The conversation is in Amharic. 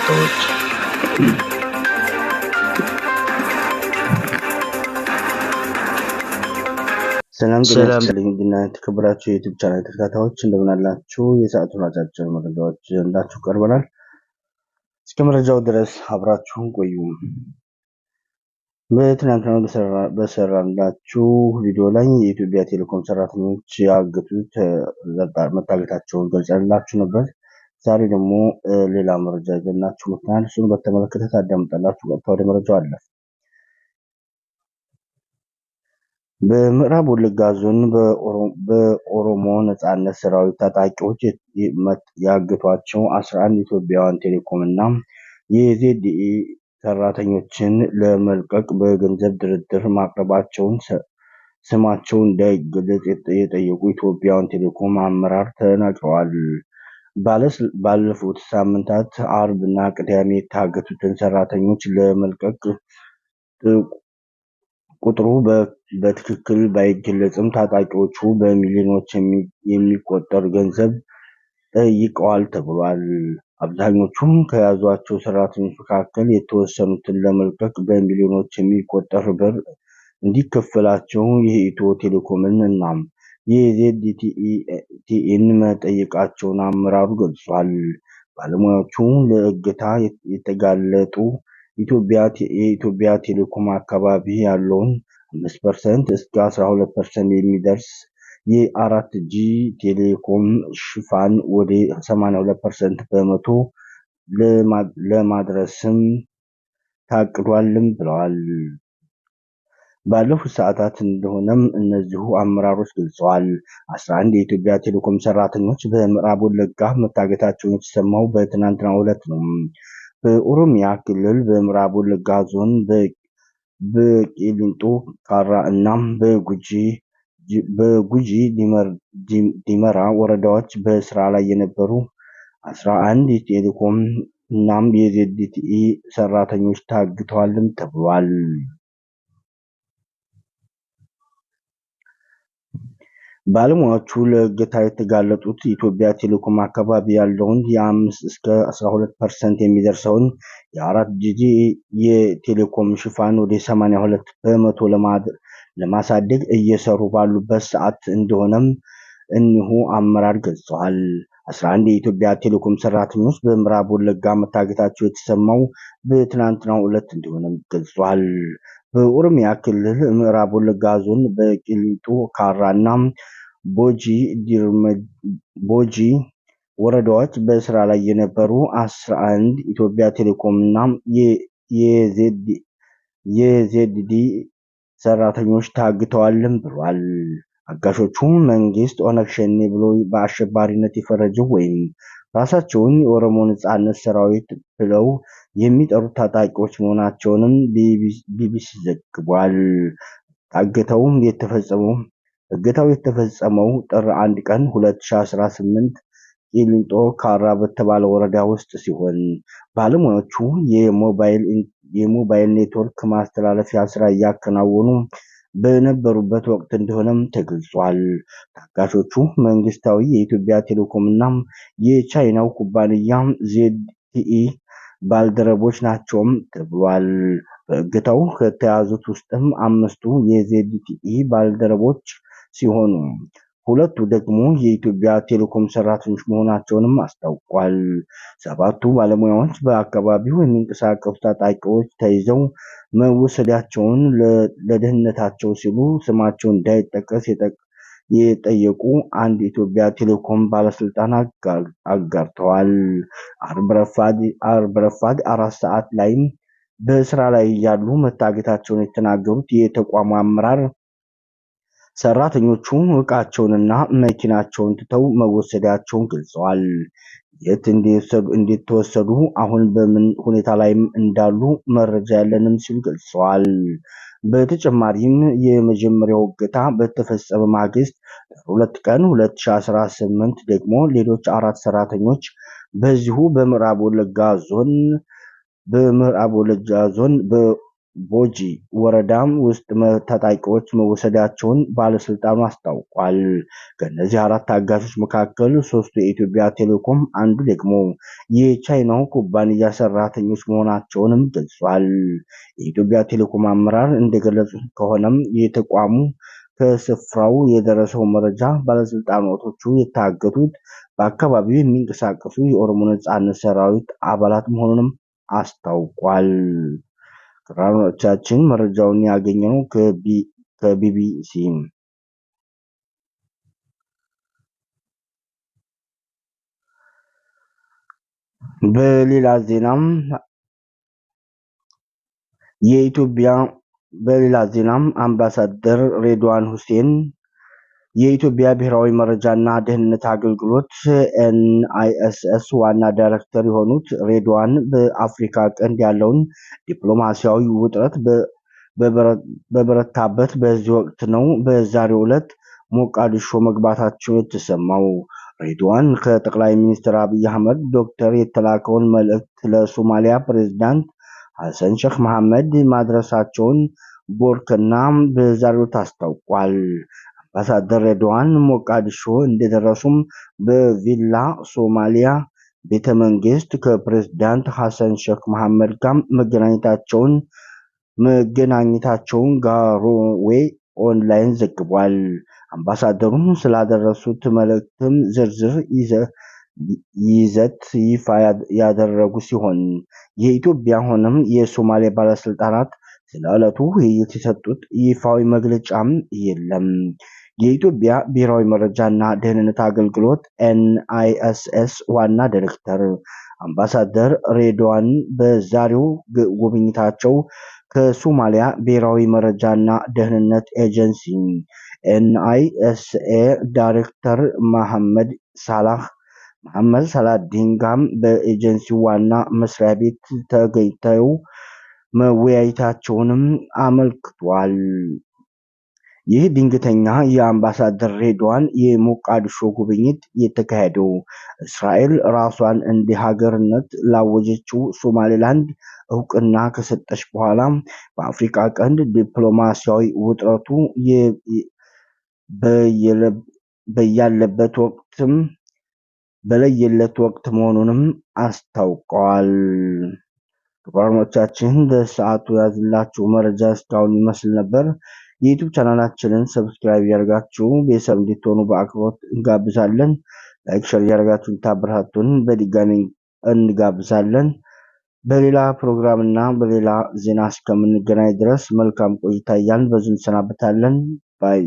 ተከታታዮች ሰላም ጤና የተከበራችሁ የዩቲዩብ ቻናል ተከታታዮች እንደምን አላችሁ? የሰዓቱን አጫጭር መረጃዎች እንዳችሁ ቀርበናል። እስከ መረጃው ድረስ አብራችሁን ቆዩ። በትናንትናው በሰራላችሁ ቪዲዮ ላይ የኢትዮጵያ ቴሌኮም ሰራተኞች ያገቱት መታገታቸውን ገልጸንላችሁ ነበር። ዛሬ ደግሞ ሌላ መረጃ ይዘንላችሁ መጥተናል። እሱን በተመለከተ ታዳምጣላችሁ። ቀጥታ ወደ መረጃው አለ። በምዕራብ ወለጋ ዞን በኦሮሞ ነጻነት ሰራዊት ታጣቂዎች ያገቷቸው 11 ኢትዮጵያውያን ቴሌኮም እና የዜድኢ ሰራተኞችን ለመልቀቅ በገንዘብ ድርድር ማቅረባቸውን ስማቸው እንዳይገለጽ የጠየቁ ኢትዮጵያውያን ቴሌኮም አመራር ተናግረዋል። ባለፉት ሳምንታት አርብ እና ቅዳሜ የታገቱትን ሰራተኞች ለመልቀቅ ቁጥሩ በትክክል ባይገለጽም ታጣቂዎቹ በሚሊዮኖች የሚቆጠር ገንዘብ ጠይቀዋል ተብሏል። አብዛኞቹም ከያዟቸው ሰራተኞች መካከል የተወሰኑትን ለመልቀቅ በሚሊዮኖች የሚቆጠር ብር እንዲከፈላቸው የኢትዮ ቴሌኮምን እና የዜድቲኢን መጠየቃቸውን አመራሩ ገልጿል። ባለሙያዎቹ ለእገታ የተጋለጡ የኢትዮጵያ ቴሌኮም አካባቢ ያለውን 5% እስከ 12% የሚደርስ የ4G ቴሌኮም ሽፋን ወደ 82% በመቶ ለማድረስም ታቅዷልም ብለዋል። ባለፉት ሰዓታት እንደሆነም እነዚሁ አመራሮች ገልጸዋል። 11 የኢትዮጵያ ቴሌኮም ሰራተኞች በምዕራብ ወለጋ መታገታቸው የተሰማው በትናንትናው ዕለት ነው። በኦሮሚያ ክልል በምዕራብ ወለጋ ዞን በቂሊንጦ ካራ እና በጉጂ ዲመራ ወረዳዎች በስራ ላይ የነበሩ 11 የቴሌኮም እናም የዜድቲኢ ሰራተኞች ታግተዋልም ተብሏል። ባለሙያዎቹ ለእገታ የተጋለጡት ኢትዮጵያ ቴሌኮም አካባቢ ያለውን የ5 እስከ 12% የሚደርሰውን የ4G የቴሌኮም ሽፋን ወደ 82 በመቶ ለማሳደግ እየሰሩ ባሉበት ሰዓት እንደሆነም እኒሁ አመራር ገልጸዋል። 11 የኢትዮጵያ ቴሌኮም ሰራተኞች በምዕራብ ወለጋ መታገታቸው የተሰማው በትናንትናው ዕለት እንደሆነም ገልጿል። በኦሮሚያ ክልል ምዕራብ ወለጋ ዞን በቂሊንጦ ካራ እና ቦጂ ወረዳዎች በስራ ላይ የነበሩ 11 ኢትዮጵያ ቴሌኮም እና የዜድዲ ሰራተኞች ታግተዋልም ብሏል። አጋሾቹ መንግስት ኦነግ ሸኔ ብሎ በአሸባሪነት የፈረጀው ወይም ራሳቸውን የኦሮሞ ነጻነት ሰራዊት ብለው የሚጠሩት ታጣቂዎች መሆናቸውንም ቢቢሲ ዘግቧል። እገታው የተፈጸመው ጥር 1 ቀን 2018 ቂሊንጦ ካራ በተባለ ወረዳ ውስጥ ሲሆን ባለሙያዎቹ የሞባይል ኔትወርክ ማስተላለፊያ ስራ እያከናወኑ በነበሩበት ወቅት እንደሆነም ተገልጿል። ታጋቾቹ መንግስታዊ የኢትዮጵያ ቴሌኮም እና የቻይናው ኩባንያ ዜድቲኢ ባልደረቦች ናቸውም ተብሏል። በእገታው ከተያዙት ውስጥም 5ቱ የዜድቲኢ ባልደረቦች ሲሆኑ 2ቱ ደግሞ የኢትዮጵያ ቴሌኮም ሰራተኞች መሆናቸውንም አስታውቋል። 7ቱ ባለሙያዎች በአካባቢው የሚንቀሳቀሱ ታጣቂዎች ተይዘው መወሰዳቸውን ለደህንነታቸው ሲሉ ስማቸው እንዳይጠቀስ የጠየቁ አንድ የኢትዮጵያ ቴሌኮም ባለስልጣን አጋርተዋል። አርብ ረፋድ 4 ሰዓት ላይም በስራ ላይ ያሉ መታገታቸውን የተናገሩት የተቋሙ አመራር ሰራተኞቹ ዕቃቸውንና መኪናቸውን ትተው መወሰዳቸውን ገልጸዋል። የት እንደተወሰዱ አሁን በምን ሁኔታ ላይ እንዳሉ መረጃ ያለንም ሲሉ ገልጸዋል። በተጨማሪም የመጀመሪያው እገታ በተፈጸመ ማግስት 2 ቀን 2018 ደግሞ ሌሎች 4 ሰራተኞች በዚሁ በምዕራብ ወለጋ ዞን ቦጂ ወረዳም ውስጥ ታጣቂዎች መወሰዳቸውን ባለስልጣኑ አስታውቋል። ከእነዚህ 4 አጋቾች መካከል 3ቱ የኢትዮጵያ ቴሌኮም፣ አንዱ ደግሞ የቻይናው ኩባንያ ሰራተኞች መሆናቸውንም ገልጿል። የኢትዮጵያ ቴሌኮም አመራር እንደገለጹት ከሆነም የተቋሙ ከስፍራው የደረሰው መረጃ ባለስልጣናቶቹ የታገቱት በአካባቢው የሚንቀሳቀሱ የኦሮሞ ነጻነት ሰራዊት አባላት መሆኑንም አስታውቋል። ክቡራኖቻችን መረጃውን ያገኘነው ከቢቢሲ። በሌላ ዜናም አምባሳደር ሬድዋን ሁሴን የኢትዮጵያ ብሔራዊ መረጃና ደህንነት አገልግሎት NISS ዋና ዳይሬክተር የሆኑት ሬድዋን በአፍሪካ ቀንድ ያለውን ዲፕሎማሲያዊ ውጥረት በበረታበት በዚህ ወቅት ነው በዛሬው ዕለት ሞቃዲሾ መግባታቸው የተሰማው። ሬድዋን ከጠቅላይ ሚኒስትር አብይ አህመድ ዶክተር የተላከውን መልእክት ለሶማሊያ ፕሬዝዳንት ሐሰን ሼክ መሐመድ ማድረሳቸውን ቦርከና በዛሬው ዕለት አስታውቋል። አምባሳደር ሬድዋን ሞቃዲሾ እንደደረሱም በቪላ ሶማሊያ ቤተመንግስት ከፕሬዝዳንት ሐሰን ሼክ መሐመድ ጋር መገናኘታቸውን ጋሮዌ ኦንላይን ዘግቧል። አምባሳደሩም ስላደረሱት መልእክትም ዝርዝር ይዘት ይፋ ያደረጉ ሲሆን የኢትዮጵያ ሆነም የሶማሊያ ባለስልጣናት ስለ ዕለቱ ውይይት የሰጡት ይፋዊ መግለጫም የለም። የኢትዮጵያ ብሔራዊ መረጃና ደህንነት አገልግሎት NISS ዋና ዳይሬክተር አምባሳደር ሬድዋን በዛሬው ጉብኝታቸው ከሶማሊያ ብሔራዊ መረጃና ደህንነት ኤጀንሲ NISA ዳይሬክተር መሐመድ ሳላዲን ጋር በኤጀንሲው ዋና መስሪያ ቤት ተገኝተው መወያየታቸውንም አመልክቷል። ይህ ድንገተኛ የአምባሳደር ሬድዋን የሞቃዲሾ ጉብኝት የተካሄደው እስራኤል ራሷን እንደ ሀገርነት ላወጀችው ሶማሌላንድ እውቅና ከሰጠች በኋላ በአፍሪካ ቀንድ ዲፕሎማሲያዊ ውጥረቱ በለየለት ወቅት መሆኑንም አስታውቀዋል። ክቡራኖቻችን ለሰዓቱ ያዝላችሁ መረጃ እስካሁን ይመስል ነበር። የዩቲዩብ ቻናላችንን ሰብስክራይብ ያደርጋችሁ ቤተሰብ እንድትሆኑ በአክብሮት እንጋብዛለን። ላይክ፣ ሼር ያደርጋችሁ እንድታበረታቱን በድጋሚ እንጋብዛለን። በሌላ ፕሮግራም እና በሌላ ዜና እስከምንገናኝ ድረስ መልካም ቆይታ እያልን በዚሁ እንሰናበታለን። ባይ